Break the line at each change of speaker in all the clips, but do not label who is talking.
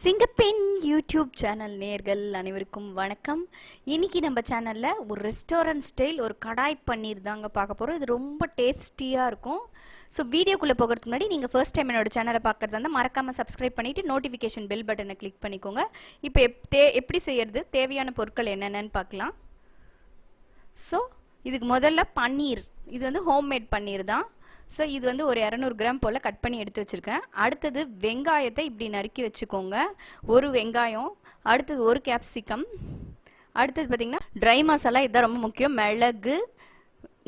சிங்கப்பெண் YouTube channel நேர்கள் அனைவருக்கும் வணக்கம். இன்னைக்கு நம்ம சேனல்ல ஒரு ரெஸ்டாரண்ட் ஸ்டைல் ஒரு கடாய் பன்னீர் தாங்க பார்க்க போறோம். இது ரொம்ப டேஸ்டியா இருக்கும். ஸோ வீடியோக்குள்ளே போகிறதுக்கு முன்னாடி நீங்கள் ஃபர்ஸ்ட் டைம் என்னோட சேனலை பார்க்குறதா இருந்தால் மறக்காமல் சப்ஸ்கிரைப் பண்ணிவிட்டு நோட்டிஃபிகேஷன் பெல் பட்டனை கிளிக் பண்ணிக்கோங்க. இப்போ எப்படி செய்யறது, தேவையான பொருட்கள் என்னென்னு பார்க்கலாம். ஸோ இதுக்கு முதல்ல பன்னீர், இது வந்து ஹோம்மேட் பன்னீர் தான். ஸோ இது வந்து ஒரு 200 கிராம் போல் கட் பண்ணி எடுத்து வச்சுருக்கேன். அடுத்தது வெங்காயத்தை இப்படி நறுக்கி வச்சுக்கோங்க, ஒரு வெங்காயம். அடுத்தது ஒரு கேப்சிகம். அடுத்தது பார்த்திங்கன்னா ட்ரை மசாலா, இதுதான் ரொம்ப முக்கியம். மிளகு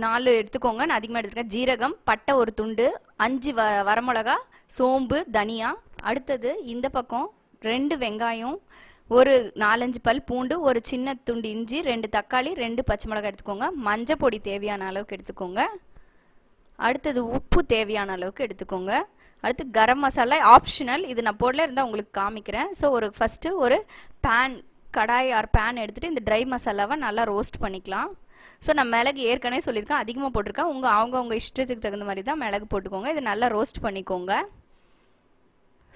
4 எடுத்துக்கோங்க, நான் அதிகமாக எடுத்துருக்கேன். ஜீரகம், பட்டை ஒரு துண்டு, 5 வரமிளகா, சோம்பு, தனியா. அடுத்தது இந்த பக்கம் 2 வெங்காயம், ஒரு 4-5 பல் பூண்டு, ஒரு சின்ன துண்டு இஞ்சி, 2 தக்காளி, 2 பச்சை மிளகாய் எடுத்துக்கோங்க. மஞ்சள் பொடி தேவையான அளவுக்கு எடுத்துக்கோங்க. அடுத்தது உப்பு தேவையான அளவுக்கு எடுத்துக்கோங்க. அடுத்து கரம் மசாலா ஆப்ஷனல், இது நான் போடல இருந்தால் உங்களுக்கு காமிக்கிறேன். ஸோ ஃபஸ்ட்டு ஒரு கடாய் ஆர் பேன் எடுத்துகிட்டு இந்த ட்ரை மசாலாவை நல்லா ரோஸ்ட் பண்ணிக்கலாம். ஸோ நான் மிளகு ஏற்கனவே சொல்லியிருக்கேன், அதிகமாக போட்டிருக்கேன். அவங்க இஷ்டத்துக்கு தகுந்த மாதிரி தான் மிளகு போட்டுக்கோங்க. இது நல்லா ரோஸ்ட் பண்ணிக்கோங்க.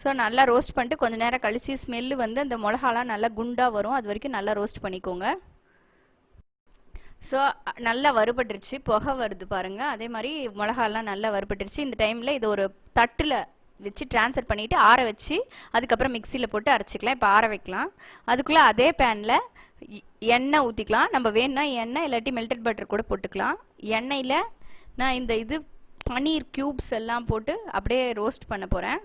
ஸோ நல்லா ரோஸ்ட் பண்ணிட்டு கொஞ்சம் நேரம் கழித்து ஸ்மெல்லு வந்து அந்த மிளகாலாம் நல்லா குண்டாக வரும், அது வரைக்கும் நல்லா ரோஸ்ட் பண்ணிக்கோங்க. ஸோ நல்லா வறுபட்டுருச்சு, புகை வருது பாருங்கள். அதே மாதிரி மிளகாலாம் நல்லா வறுபட்டுருச்சு. இந்த டைமில் இது ஒரு தட்டில் வச்சு ட்ரான்ஸ்ஃபர் பண்ணிவிட்டு ஆற வச்சு அதுக்கப்புறம் மிக்சியில் போட்டு அரைச்சிக்கலாம். இப்போ ஆற வைக்கலாம். அதுக்குள்ளே அதே பேனில் எண்ணெய் ஊற்றிக்கலாம். நம்ம வேணுன்னா எண்ணெய் இல்லாட்டி மெல்டட் பட்டர் கூட போட்டுக்கலாம். எண்ணெயில் நான் இது பன்னீர் க்யூப்ஸ் எல்லாம் போட்டு அப்படியே ரோஸ்ட் பண்ண போகிறேன்.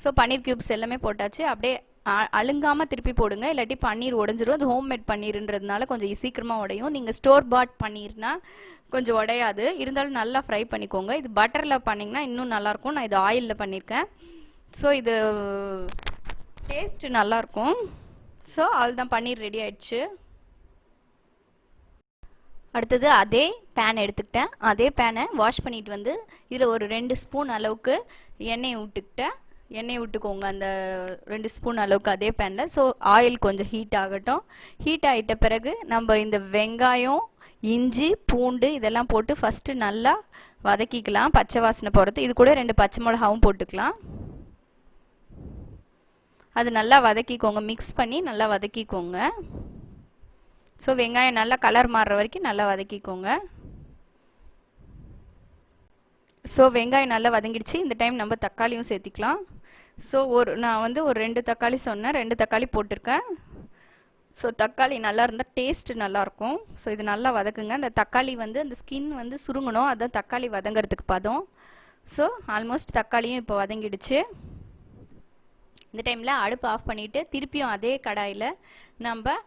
ஸோ பன்னீர் க்யூப்ஸ் எல்லாமே போட்டாச்சு. அப்படியே அழுங்காமல் திருப்பி போடுங்க, இல்லாட்டி பன்னீர் உடஞ்சிரும். அது ஹோம்மேட் பன்னீர்ன்றதுனால கொஞ்சம் சீக்கிரமாக உடையும். நீங்கள் ஸ்டோர் பாட் பன்னீர்னா கொஞ்சம் உடையாது, இருந்தாலும் நல்லா ஃப்ரை பண்ணிக்கோங்க. இது பட்டரில் பண்ணிங்கன்னா இன்னும் நல்லாயிருக்கும். நான் இது ஆயிலில் பண்ணியிருக்கேன். ஸோ இது டேஸ்ட்டு நல்லாயிருக்கும். ஸோ அதுதான் பன்னீர் ரெடி ஆயிடுச்சு. அடுத்தது அதே பேன் எடுத்துக்கிட்டேன். அதே பேனை வாஷ் பண்ணிட்டு வந்து இதில் ஒரு 2 ஸ்பூன் அளவுக்கு எண்ணெய் விட்டுக்கோங்க, அந்த 2 ஸ்பூன் அளவுக்கு அதே பேனில். ஸோ ஆயில் கொஞ்சம் ஹீட் ஆகட்டும். ஹீட் ஆகிட்ட பிறகு நம்ம இந்த வெங்காயம், இஞ்சி, பூண்டு இதெல்லாம் போட்டு ஃபஸ்ட்டு நல்லா வதக்கிக்கலாம், பச்சை வாசனை போகிறது. இது கூட 2 பச்சை மிளகாவும் போட்டுக்கலாம். அது நல்லா வதக்கிக்கோங்க, மிக்ஸ் பண்ணி நல்லா வதக்கிக்கோங்க. ஸோ வெங்காயம் நல்லா கலர் மாறுற வரைக்கும் நல்லா வதக்கிக்கோங்க. ஸோ வெங்காயம் நல்லா வதங்கிடுச்சு. இந்த டைம் நம்ம தக்காளியும் சேர்த்திக்கலாம். ஸோ நான் வந்து ஒரு 2 தக்காளி சொன்னேன், 2 தக்காளி போட்டிருக்கேன். ஸோ தக்காளி நல்லா இருந்தால் டேஸ்ட்டு நல்லாயிருக்கும். ஸோ இது நல்லா வதக்குங்க. அந்த தக்காளி வந்து அந்த ஸ்கின் வந்து சுருங்கணும், அதுதான் தக்காளி வதங்கிறதுக்கு பதம். ஸோ ஆல்மோஸ்ட் தக்காளியும் இப்போ வதங்கிடுச்சு. இந்த டைமில் அடுப்பு ஆஃப் பண்ணிவிட்டு திருப்பியும் அதே கடாயில் நம்ம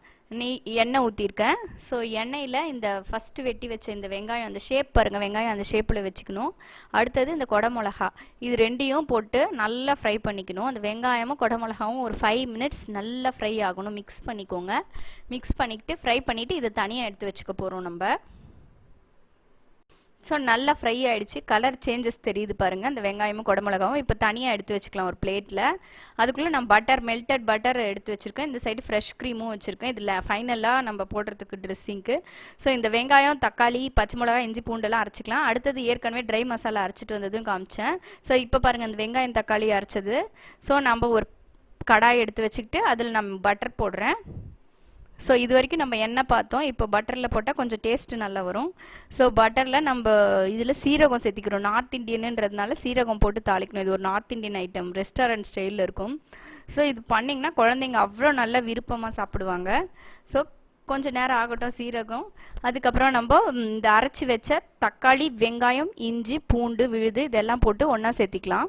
எண்ணெய் ஊற்றிருக்கேன். ஸோ எண்ணெயில் இந்த ஃபஸ்ட்டு வெட்டி வச்ச இந்த வெங்காயம், அந்த ஷேப் பாருங்கள், வெங்காயம் அந்த ஷேப்பில் வச்சுக்கணும். அடுத்தது இந்த குடமிளகா, இது 2யும் போட்டு நல்லா ஃப்ரை பண்ணிக்கணும். அந்த வெங்காயமும் குடமிளகாவும் ஒரு 5 மினிட்ஸ் நல்லா ஃப்ரை ஆகணும். மிக்ஸ் பண்ணிக்கோங்க. மிக்ஸ் பண்ணிக்கிட்டு ஃப்ரை பண்ணிவிட்டு இதை தனியாக எடுத்து வச்சுக்க போகிறோம் நம்ம. ஸோ நல்லா ஃப்ரை ஆகிடுச்சு, கலர் சேஞ்சஸ் தெரியுது பாருங்கள் அந்த வெங்காயமும் குடமிளகாவும். இப்போ தனியாக எடுத்து வச்சுக்கலாம் ஒரு பிளேட்டில். அதுக்குள்ளே நான் மெல்டட் பட்டர் எடுத்து வச்சுருக்கேன். இந்த சைடு ஃப்ரெஷ் க்ரீமும் வச்சுருக்கேன். இதில் ஃபைனலாக நம்ம போடுறதுக்கு ட்ரெஸ்ஸிங்க்கு. ஸோ இந்த வெங்காயம், தக்காளி, பச்சை மிளகா, இஞ்சி, பூண்டெல்லாம் அரைச்சிக்கலாம். அடுத்தது ஏற்கனவே ட்ரை மசாலா அரைச்சிட்டு வந்ததும் காமிச்சேன். ஸோ இப்போ பாருங்கள் அந்த வெங்காயம் தக்காளி அரைச்சது. ஸோ நம்ம ஒரு கடாய் எடுத்து வச்சுக்கிட்டு அதில் நம்ம பட்டர் போடுறேன். ஸோ இது வரைக்கும் நம்ம எண்ணெய் பார்த்தோம், இப்போ பட்டரில் போட்டால் கொஞ்சம் டேஸ்ட்டு நல்லா வரும். ஸோ பட்டரில் நம்ம இதில் சீரகம் சேர்த்திக்கிறோம். நார்த் இண்டியனுன்றதுனால சீரகம் போட்டு தாளிக்கணும். இது ஒரு நார்த் இண்டியன் ஐட்டம், ரெஸ்டாரண்ட் ஸ்டைலில் இருக்கும். ஸோ இது பண்ணிங்கன்னா குழந்தைங்க அவ்வளோ நல்லா விருப்பமாக சாப்பிடுவாங்க. ஸோ கொஞ்சம் நேரம் ஆகட்டும் சீரகம். அதுக்கப்புறம் நம்ம இந்த அரைச்சி வச்ச தக்காளி, வெங்காயம், இஞ்சி, பூண்டு, விழுது இதெல்லாம் போட்டு ஒன்றா சேர்த்திக்கலாம்.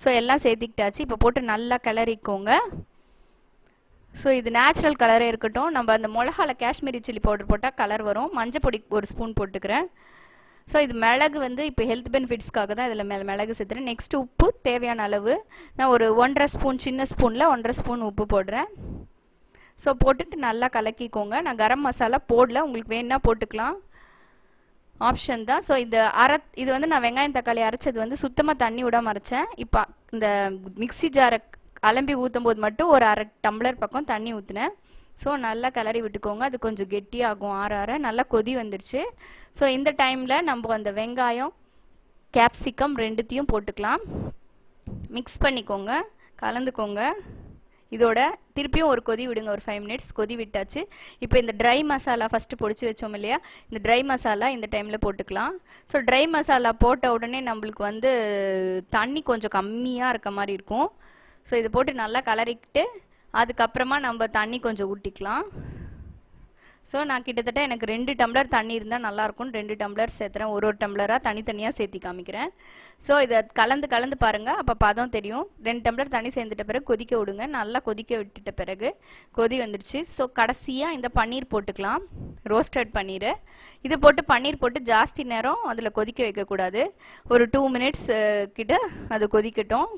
ஸோ எல்லாம் சேர்த்திக்கிட்டாச்சு. இப்போ போட்டு நல்லா கிளறிக்கோங்க. ஸோ இது நேச்சுரல் கலரே இருக்கட்டும். நம்ம அந்த மிளகால காஷ்மீரி சில்லி பவுடர் போட்டால் கலர் வரும். மஞ்சள் பொடி ஒரு ஸ்பூன் போட்டுக்கிறேன். ஸோ இது மிளகு வந்து இப்போ ஹெல்த் பெனிஃபிட்ஸ்க்காக தான் இதில் மிளகு சேர்த்துறேன். நெக்ஸ்ட்டு உப்பு தேவையான அளவு நான் ஒரு 1.5 ஸ்பூன், சின்ன ஸ்பூனில் 1.5 ஸ்பூன் உப்பு போடுறேன். ஸோ போட்டுட்டு நல்லா கலக்கிக்கோங்க. நான் கரம் மசாலா போடல, உங்களுக்கு வேணுன்னா போட்டுக்கலாம், ஆப்ஷன் தான். ஸோ இது வந்து நான் வெங்காயம் தக்காளி அரைச்சது வந்து சுத்தமாக தண்ணி விடாமல் அரைச்சேன். இப்போ இந்த மிக்ஸி ஜாரை அலம்பி ஊற்றும் போது மட்டும் ஒரு 1/2 டம்ளர் பக்கம் தண்ணி ஊற்றினேன். ஸோ நல்லா கிளறி விட்டுக்கோங்க. அது கொஞ்சம் கெட்டியாகும் ஆற நல்லா கொதி வந்துடுச்சு. ஸோ இந்த டைமில் நம்ம அந்த வெங்காயம், கேப்சிகம் 2த்தையும் போட்டுக்கலாம். மிக்ஸ் பண்ணிக்கோங்க. கலந்துக்கோங்க. இதோட திருப்பியும் ஒரு கொதி விடுங்க, ஒரு 5 மினிட்ஸ் கொதி விட்டாச்சு. இப்போ இந்த ட்ரை மசாலா ஃபஸ்ட்டு பொடிச்சு வச்சோம் இல்லையா, இந்த ட்ரை மசாலா இந்த டைமில் போட்டுக்கலாம். ஸோ ட்ரை மசாலா போட்ட உடனே நம்மளுக்கு வந்து தண்ணி கொஞ்சம் கம்மியாக இருக்க மாதிரி இருக்கும். ஸோ இதை போட்டு நல்லா கலரிக்கிட்டு அதுக்கப்புறமா நம்ம தண்ணி கொஞ்சம் ஊற்றிக்கலாம். ஸோ நான் கிட்டத்தட்ட எனக்கு 2 டம்ளர் தண்ணி இருந்தால் நல்லாயிருக்கும். 2 டம்ளர் சேர்த்துறேன். ஒரு டம்ளராக தனித்தனியாக சேர்த்தி காமிக்கிறேன். ஸோ இதை கலந்து பாருங்கள், அப்போ பதம் தெரியும். 2 டம்ளர் தண்ணி சேர்ந்துட்ட பிறகு கொதிக்க விடுங்க. நல்லா கொதிக்க விட்டுட்ட பிறகு கொதி வந்துடுச்சு. ஸோ கடைசியாக இந்த பன்னீர் போட்டுக்கலாம், ரோஸ்டட் பன்னீர். இது போட்டு பன்னீர் போட்டு ஜாஸ்தி நேரம் அதில் கொதிக்க வைக்கக்கூடாது. ஒரு 2 மினிட்ஸ் கிட்ட அது கொதிக்கட்டும்.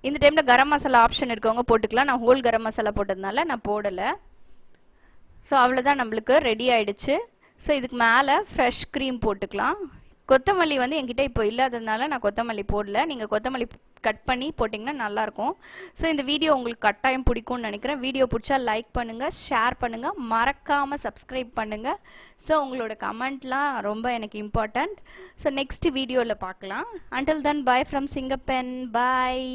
இந்த டைமில் கரம் மசாலா ஆப்ஷன் இருக்கவங்க போட்டுக்கலாம். நான் ஹோல் கரம் மசாலா போட்டதுனால நான் போடலை. ஸோ அவ்வளோதான், நம்மளுக்கு ரெடி ஆகிடுச்சு. ஸோ இதுக்கு மேலே ஃப்ரெஷ் க்ரீம் போட்டுக்கலாம். கொத்தமல்லி வந்து என்கிட்ட இப்போ இல்லாததுனால நான் கொத்தமல்லி போடல. நீங்கள் கொத்தமல்லி கட் பண்ணி போட்டிங்கன்னா நல்லாயிருக்கும். ஸோ இந்த வீடியோ உங்களுக்கு கட்டாயம் பிடிக்கும்னு நினைக்கிறேன். வீடியோ பிடிச்சா லைக் பண்ணுங்கள், ஷேர் பண்ணுங்கள், மறக்காமல் சப்ஸ்கிரைப் பண்ணுங்கள். ஸோ உங்களோட கமெண்ட்லாம் ரொம்ப எனக்கு இம்பார்ட்டண்ட். ஸோ நெக்ஸ்ட் வீடியோவில் பார்க்கலாம். Until then, bye from Singappen. Bye.